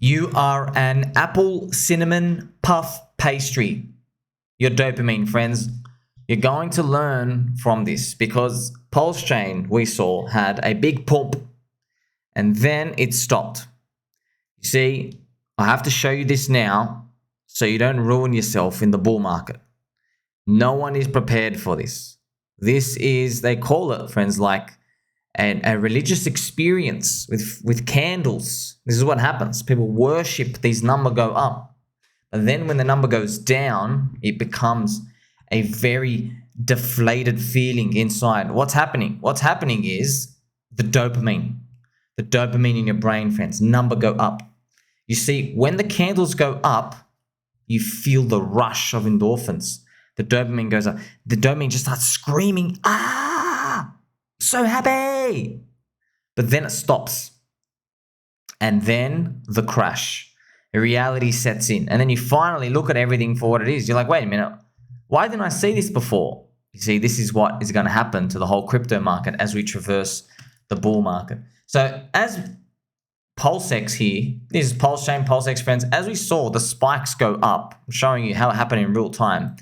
You are an apple cinnamon puff pastry. Your dopamine, friends. You're going to learn from this because Pulse Chain, we saw, had a big pump and then it stopped. You see, I have to show you this now so you don't ruin yourself in the bull market. No one is prepared for this. This is, they call it, friends, like a religious experience with candles. This is what happens. People worship these numbers go up. And then when the number goes down, it becomes a very deflated feeling inside. What's happening? What's happening is the dopamine. The dopamine in your brain, friends. Number go up. You see, when the candles go up, you feel the rush of endorphins. The dopamine goes up. The dopamine just starts screaming, ah, so happy. But then it stops. And then the crash. The reality sets in. And then you finally look at everything for what it is. You're like, wait a minute. Why didn't I see this before? You see, this is what is going to happen to the whole crypto market as we traverse the bull market. So as PulseX here, this is Pulse Chain, PulseX, friends. As we saw the spikes go up, I'm showing you how it happened in real time.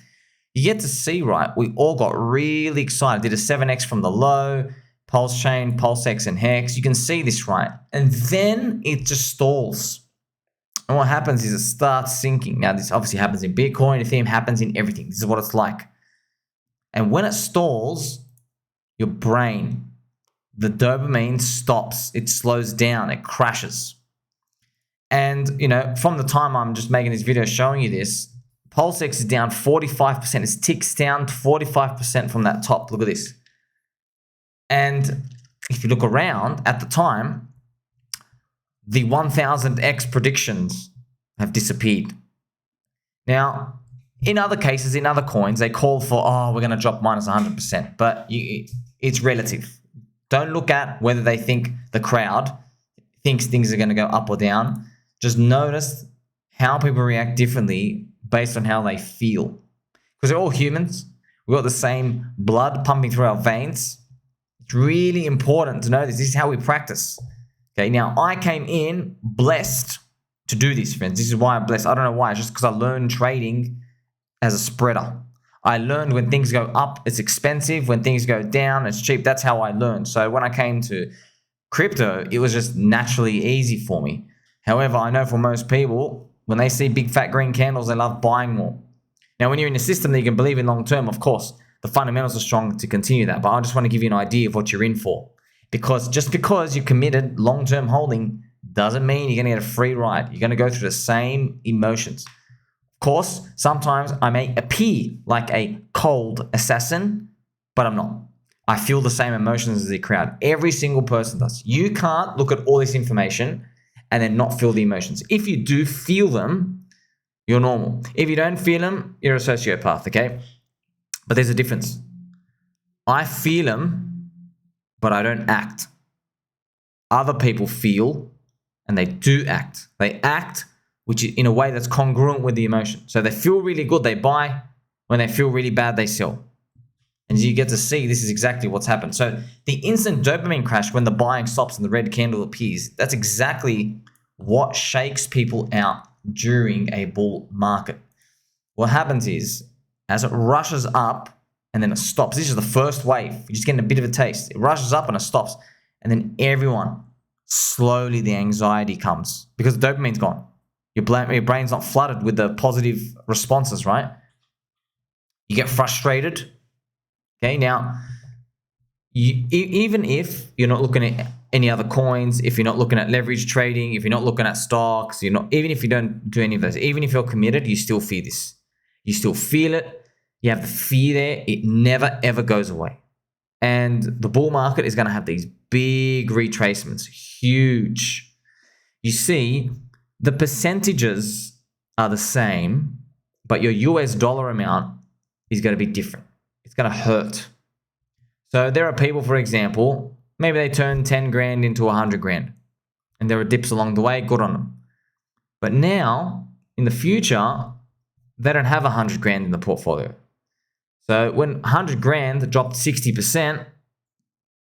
You get to see, right, we all got really excited. Did a 7x from the low, Pulse Chain, PulseX, and Hex. You can see this, right? And then it just stalls. And what happens is it starts sinking. Now, this obviously happens in Bitcoin, Ethereum, happens in everything. This is what it's like. And when it stalls, your brain, the dopamine stops. It slows down. It crashes. And, you know, from the time I'm just making this video showing you this, PulseX is down 45%. It ticks down to 45% from that top. Look at this. And if you look around at the time, the 1000x predictions have disappeared. Now, in other cases, in other coins, they call for, oh, we're going to drop minus 100%. But it's relative. Don't look at whether they think the crowd thinks things are going to go up or down. Just notice how people react differently based on how they feel. Because we're all humans. We've got the same blood pumping through our veins. It's really important to know this. This is how we practice. Okay, now I came in blessed to do this, friends. This is why I'm blessed. I don't know why. It's just because I learned trading as a spreader. I learned when things go up, it's expensive. When things go down, it's cheap. That's how I learned. So when I came to crypto, it was just naturally easy for me. However, I know for most people, when they see big fat green candles, they love buying more. Now, when you're in a system that you can believe in long term, of course, the fundamentals are strong to continue that. But I just want to give you an idea of what you're in for. Because just because you're committed long-term holding doesn't mean you're going to get a free ride. You're going to go through the same emotions. Of course, sometimes I may appear like a cold assassin, but I'm not. I feel the same emotions as the crowd. Every single person does. You can't look at all this information and then not feel the emotions. If you do feel them, you're normal. If you don't feel them, you're a sociopath, okay? But there's a difference. I feel them, but I don't act. Other people feel and they do act. They act which is in a way that's congruent with the emotion. So they feel really good, they buy. When they feel really bad, they sell. And you get to see this is exactly what's happened. So the instant dopamine crash when the buying stops and the red candle appears, that's exactly what shakes people out during a bull market. What happens is, as it rushes up and then it stops, this is the first wave. You're just getting a bit of a taste. It rushes up and it stops. And then everyone, slowly the anxiety comes because the dopamine's gone. Your brain's not flooded with the positive responses, right? You get frustrated. Okay, now, even if you're not looking at any other coins, if you're not looking at leverage trading, if you're not looking at stocks, even if you don't do any of those, even if you're committed, you still feel this. You still feel it. You have the fear there. It never, ever goes away. And the bull market is going to have these big retracements, huge. You see, the percentages are the same, but your US dollar amount is going to be different. It's going to hurt. So there are people, for example, maybe they turn 10 grand into 100 grand and there are dips along the way, good on them. But now, in the future, they don't have 100 grand in the portfolio. So when 100 grand dropped 60%,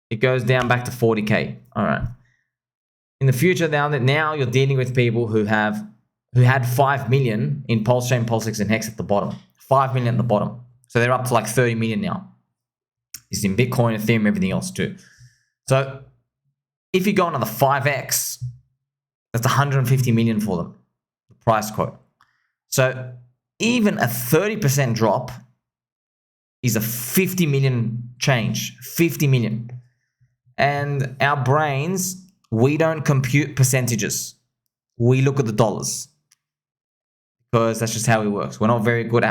it goes down back to 40K. All right. In the future, now you're dealing with people who had 5 million in Pulse Chain, PulseX, and Hex at the bottom. 5 million at the bottom. So they're up to like 30 million now. It's in Bitcoin, Ethereum, everything else too. So if you go another 5x, that's 150 million for them, the price quote. So even a 30% drop is a 50 million change, 50 million. And our brains, we don't compute percentages. We look at the dollars because that's just how it works. We're not good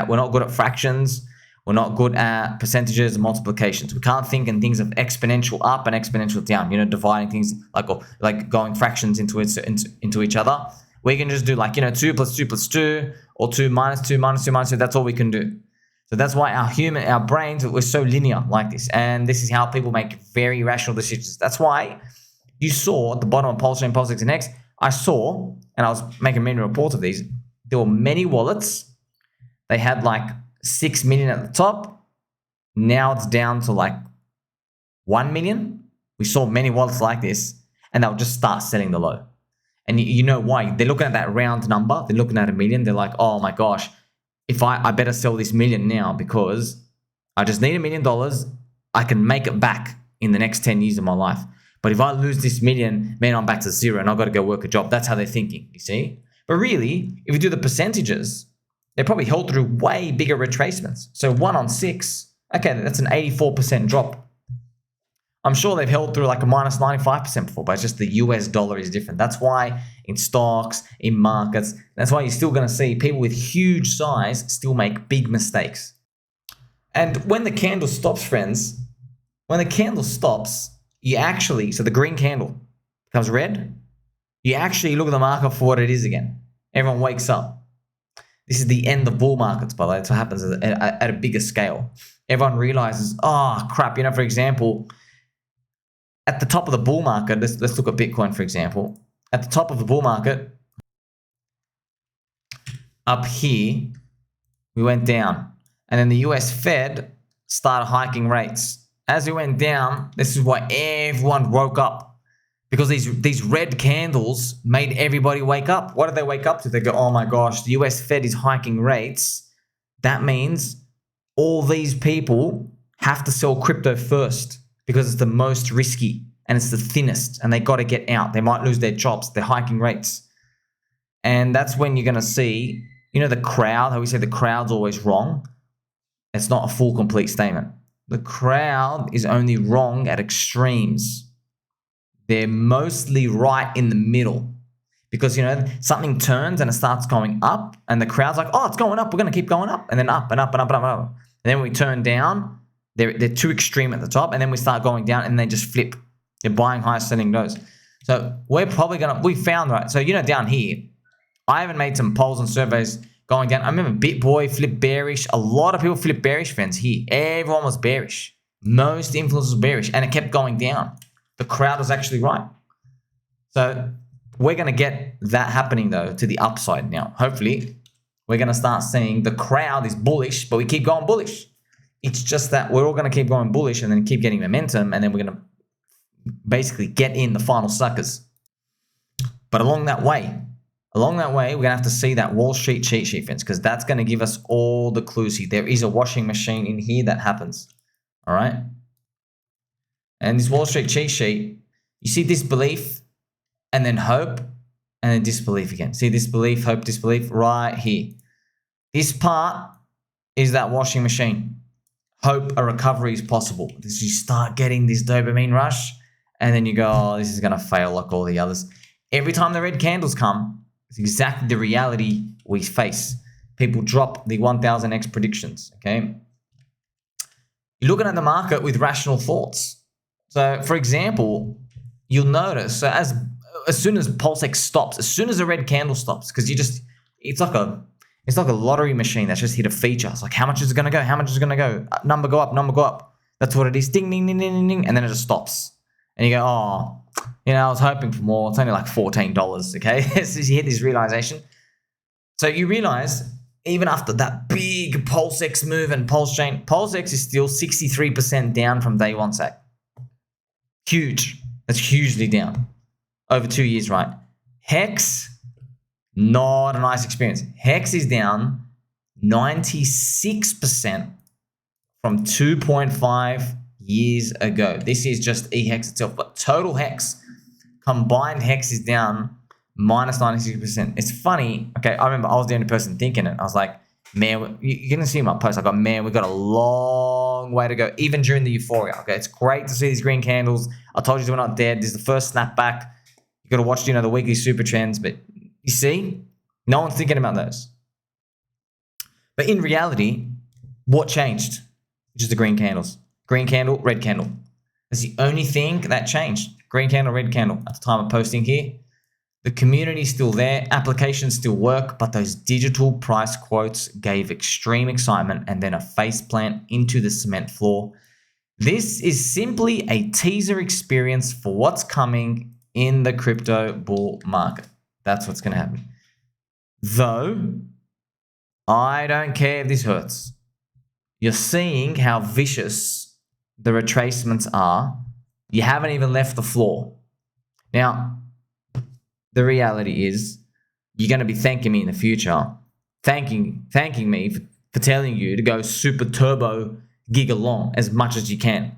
at fractions. We're not good at percentages and multiplications. We can't think in things of exponential up and exponential down, dividing things like going fractions into each other. We can just do 2 plus 2 plus 2 or 2 minus 2 minus 2 minus 2. That's all we can do. So that's why our brains, we're so linear like this. And this is how people make very rational decisions. That's why you saw at the bottom of Pulse Chain, PulseX, and X, I saw, and I was making many reports of these, there were many wallets. They had 6 million at the top. Now it's down to 1 million. We saw many wallets like this, and they'll just start selling the low. And you know why? They're looking at that round number. They're looking at a million. They're like, oh my gosh, if I better sell this million now because I just need $1 million. I can make it back in the next 10 years of my life. But if I lose this million, man, I'm back to zero and I've got to go work a job. That's how they're thinking, you see? But really, if you do the percentages, they probably held through way bigger retracements. So 1 on 6, okay, that's an 84% drop. I'm sure they've held through a minus 95% before, but it's just the US dollar is different. That's why in stocks, in markets, that's why you're still going to see people with huge size still make big mistakes. And when the candle stops, friends, when the candle stops, so the green candle becomes red, you actually look at the market for what it is again. Everyone wakes up. This is the end of bull markets, by the way. That's what happens at a bigger scale. Everyone realizes, oh, crap, for example, at the top of the bull market, let's look at Bitcoin, for example. At the top of the bull market, up here, we went down. And then the US Fed started hiking rates. As we went down, this is why everyone woke up. Because these red candles made everybody wake up. What did they wake up to? They go, oh my gosh, the US Fed is hiking rates. That means all these people have to sell crypto first because it's the most risky and it's the thinnest and they got to get out. They might lose their jobs. They're hiking rates. And that's when you're going to see, the crowd, how we say the crowd's always wrong. It's not a full, complete statement. The crowd is only wrong at extremes. They're mostly right in the middle because, something turns and it starts going up and the crowd's like, oh, it's going up. We're going to keep going up and then up and up and up and up and up. And then we turn down. They're too extreme at the top and then we start going down and they just flip. They're buying high, selling lows. So we found, right? So, down here, I even made some polls and surveys going down. I remember BitBoy flipped bearish. A lot of people flipped bearish, friends, here. Everyone was bearish. Most influencers were bearish and it kept going down. The crowd was actually right. So we're going to get that happening, though, to the upside now. Hopefully, we're going to start seeing the crowd is bullish, but we keep going bullish. It's just that we're all going to keep going bullish and then keep getting momentum, and then we're going to basically get in the final suckers. But along that way, we're going to have to see that Wall Street cheat sheet, friends, because that's going to give us all the clues here. There is a washing machine in here that happens. All right? And this Wall Street cheat sheet, you see disbelief and then hope and then disbelief again. See disbelief, hope, disbelief right here. This part is that washing machine. Hope a recovery is possible. You start getting this dopamine rush and then you go, oh, this is going to fail like all the others. Every time the red candles come, it's exactly the reality we face. People drop the 1000x predictions, okay? You're looking at the market with rational thoughts. So, for example, you'll notice, so as soon as PulseX stops, as soon as a red candle stops, because it's like a lottery machine that's just hit a feature. It's like, how much is it going to go? How much is it going to go? Number go up, number go up. That's what it is. Ding, ding, ding, ding, ding, ding. And then it just stops. And you go, oh, I was hoping for more. It's only like $14, okay? So you hit this realization. So you realize, even after that big PulseX move and PulseX is still 63% down from day one, say. Huge. That's hugely down. over 2 years, right? Hex, not a nice experience. Hex is down 96% from 2.5 years ago. This is just eHex itself, but total Hex, combined Hex is down minus 96%. It's funny. Okay, I remember I was the only person thinking it. I was like, man, you're going to see my post. I got, man, we've got a long way to go, even during the euphoria. Okay, it's great to see these green candles. I told you we're not dead. This is the first snapback. You got to watch, the weekly super trends, but you see, no one's thinking about those. But in reality, what changed? Which is the green candles. Green candle, red candle. That's the only thing that changed. Green candle, red candle at the time of posting here. The community's still there, applications still work, but those digital price quotes gave extreme excitement and then a faceplant into the cement floor. This is simply a teaser experience for what's coming in the crypto bull market. That's what's going to happen. Though, I don't care if this hurts. You're seeing how vicious the retracements are. You haven't even left the floor. Now, the reality is you're going to be thanking me in the future, thanking me for telling you to go super turbo giga long as much as you can.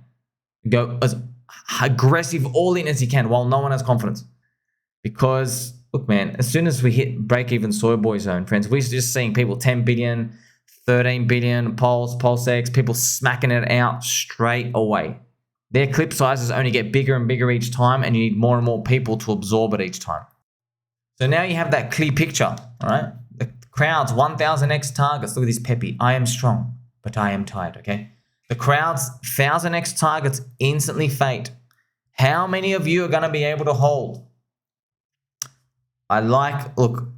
Go as aggressive all in as you can while no one has confidence. Because, look, man, as soon as we hit break-even soy boy zone, friends, we're just seeing people 10 billion, 13 billion, PulseX, people smacking it out straight away. Their clip sizes only get bigger and bigger each time, and you need more and more people to absorb it each time. So now you have that clear picture, all right? The crowd's 1000x targets. Look at this Peppy. I am strong, but I am tired, okay? The crowd's 1000x targets instantly fade. How many of you are going to be able to hold? Look,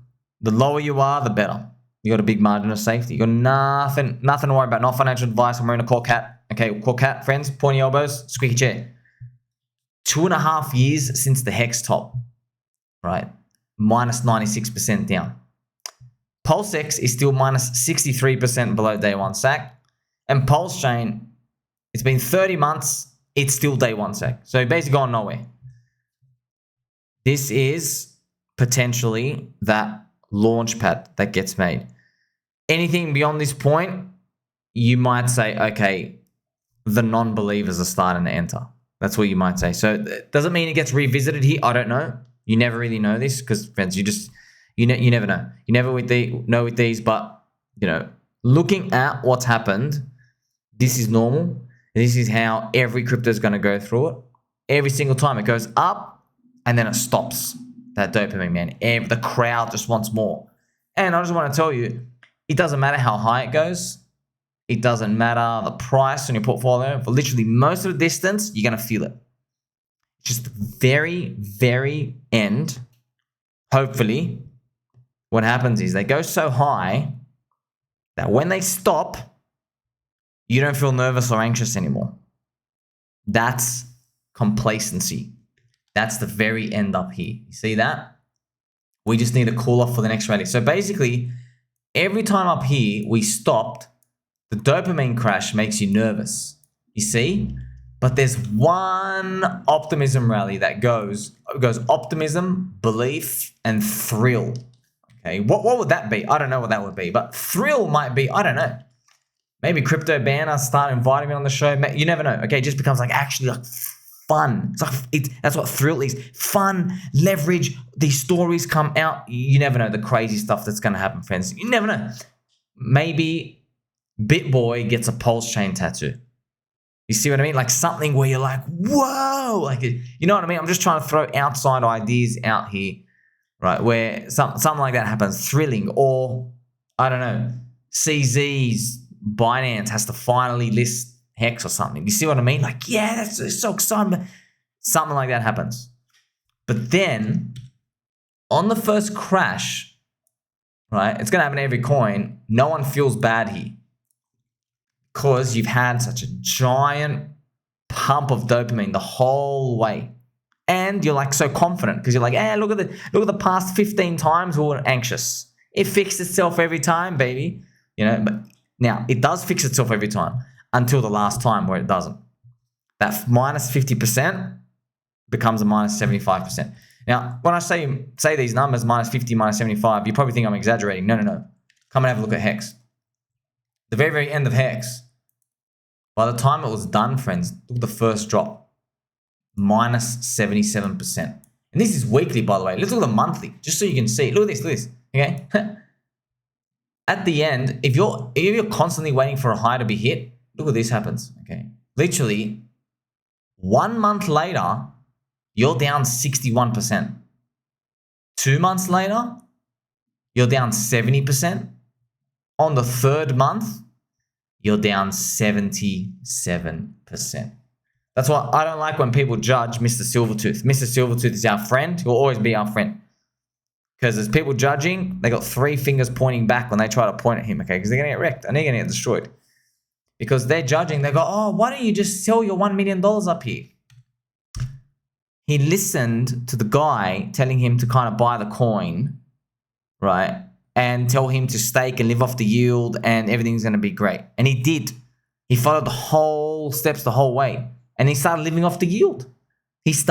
the lower you are, the better. You got a big margin of safety. You got nothing to worry about. No financial advice. I'm wearing a core cat. Okay, core cat, friends, pointy elbows, squeaky chair. 2.5 years since the Hex top, right? Minus 96% down. PulseX is still minus 63% below day one sack. And Pulse Chain, it's been 30 months, it's still day one sack. So basically gone nowhere. This is potentially that launch pad that gets made. Anything beyond this point, you might say, okay, the non-believers are starting to enter. That's what you might say. So does it mean it gets revisited here? I don't know. You never really know this because, friends, you never know. You never know with these, but, looking at what's happened, this is normal. This is how every crypto is going to go through it. Every single time it goes up and then it stops. That dopamine, man. The crowd just wants more. And I just want to tell you, it doesn't matter how high it goes. It doesn't matter the price on your portfolio. For literally most of the distance, you're going to feel it. Just the very, very end, hopefully, what happens is they go so high that when they stop, you don't feel nervous or anxious anymore. That's complacency. That's the very end up here. You see that? We just need to cool off for the next rally. So basically, every time up here we stopped, the dopamine crash makes you nervous. You see? But there's one optimism rally that goes optimism, belief, and thrill. Okay, what would that be? I don't know what that would be, but thrill might be, I don't know. Maybe crypto banner start inviting me on the show. You never know. Okay, it just becomes actually fun. That's what thrill is. Fun, leverage, these stories come out. You never know the crazy stuff that's going to happen, friends. You never know. Maybe BitBoy gets a Pulse Chain tattoo. You see what I mean? Something where you're like, whoa! You know what I mean? I'm just trying to throw outside ideas out here, right? Where something like that happens, thrilling. Or, I don't know, CZ's Binance has to finally list Hex or something. You see what I mean? Yeah, that's so exciting. Something like that happens. But then, on the first crash, right? It's going to happen to every coin. No one feels bad here. Because you've had such a giant pump of dopamine the whole way. And you're so confident because you're look at the past 15 times we were anxious. It fixed itself every time, baby. But now it does fix itself every time until the last time where it doesn't. That minus 50% becomes a minus 75%. Now, when I say these numbers, minus 50, minus 75, you probably think I'm exaggerating. No. Come and have a look at Hex. The very, very end of Hex, by the time it was done, friends, look at the first drop. Minus 77%. And this is weekly, by the way. Let's look at the monthly, just so you can see. Look at this, okay? At the end, if you're constantly waiting for a high to be hit, look what this happens, okay? Literally, 1 month later, you're down 61%. 2 months later, you're down 70%. On the third month, you're down 77%. That's why I don't like when people judge Mr. Silvertooth. Mr. Silvertooth is our friend. He'll always be our friend. Because there's people judging, they got 3 fingers pointing back when they try to point at him, okay? Because they're going to get wrecked and they're going to get destroyed. Because they're judging, they go, oh, why don't you just sell your $1 million up here? He listened to the guy telling him to kind of buy the coin, right? And tell him to stake and live off the yield and everything's going to be great. And he did. He followed the whole steps the whole way. And he started living off the yield. It's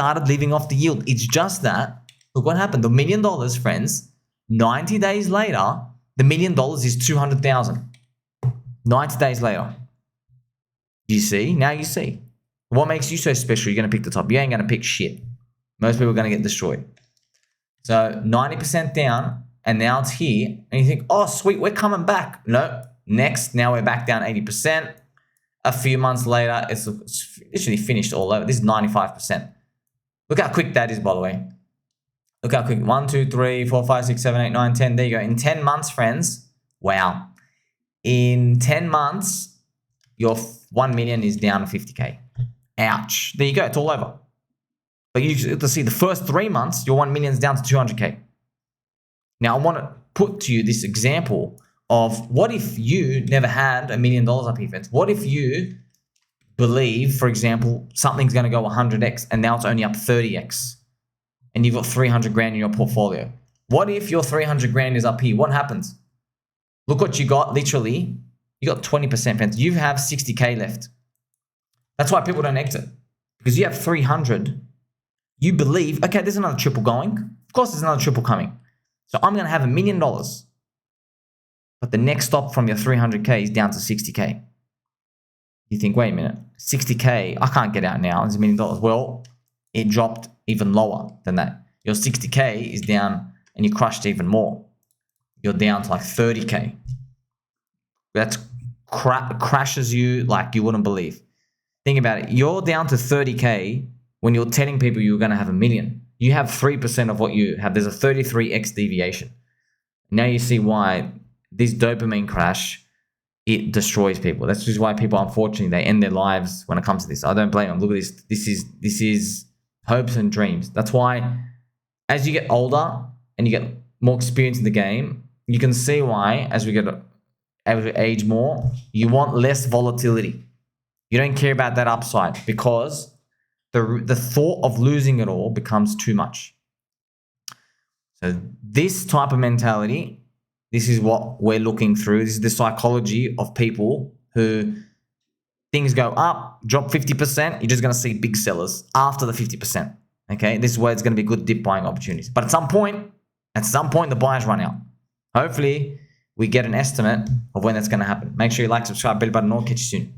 just that, look what happened. The $1 million, friends, 90 days later, the $1 million is 200,000. 90 days later. You see? Now you see. What makes you so special? You're going to pick the top. You ain't going to pick shit. Most people are going to get destroyed. So 90% down, and now it's here. And you think, oh, sweet, we're coming back. No. Next, now we're back down 80%. A few months later, it's literally finished all over. This is 95%. Look how quick that is, by the way. Look how quick. 1, 2, 3, 4, 5, 6, 7, 8, 9, 10. There you go. In 10 months, friends. Wow. In 10 months, your 1 million is down to 50K. Ouch. There you go. It's all over. But you have to see the first 3 months, your 1 million is down to 200K. Now, I want to put to you this example of what if you never had $1 million up here, friends? What if you believe, for example, something's going to go 100x and now it's only up 30x and you've got 300 grand in your portfolio? What if your 300 grand is up here? What happens? Look what you got, literally. You got 20%, friends. You have 60K left. That's why people don't exit. Because you have 300. You believe, okay, there's another triple going. Of course, there's another triple coming. So I'm going to have $1 million. But the next stop from your 300K is down to 60K. You think, wait a minute, 60K, I can't get out now. It's $1 million. Well, it dropped even lower than that. Your 60K is down and you crushed even more. You're down to like 30K. That crashes you like you wouldn't believe. Think about it. You're down to 30K when you're telling people you're going to have $1 million. You have 3% of what you have. There's a 33x deviation. Now you see why this dopamine crash, it destroys people. That's just why people, unfortunately, they end their lives when it comes to this. I don't blame them. Look at this. This is hopes and dreams. That's why as you get older and you get more experience in the game, you can see why as we age more, you want less volatility. You don't care about that upside because the thought of losing it all becomes too much. So this type of mentality, this is what we're looking through. This is the psychology of people who things go up, drop 50%. You're just going to see big sellers after the 50%. Okay, this is where it's going to be good dip buying opportunities. But at some point, the buyers run out. Hopefully, we get an estimate of when that's going to happen. Make sure you like, subscribe, bell button, or catch you soon.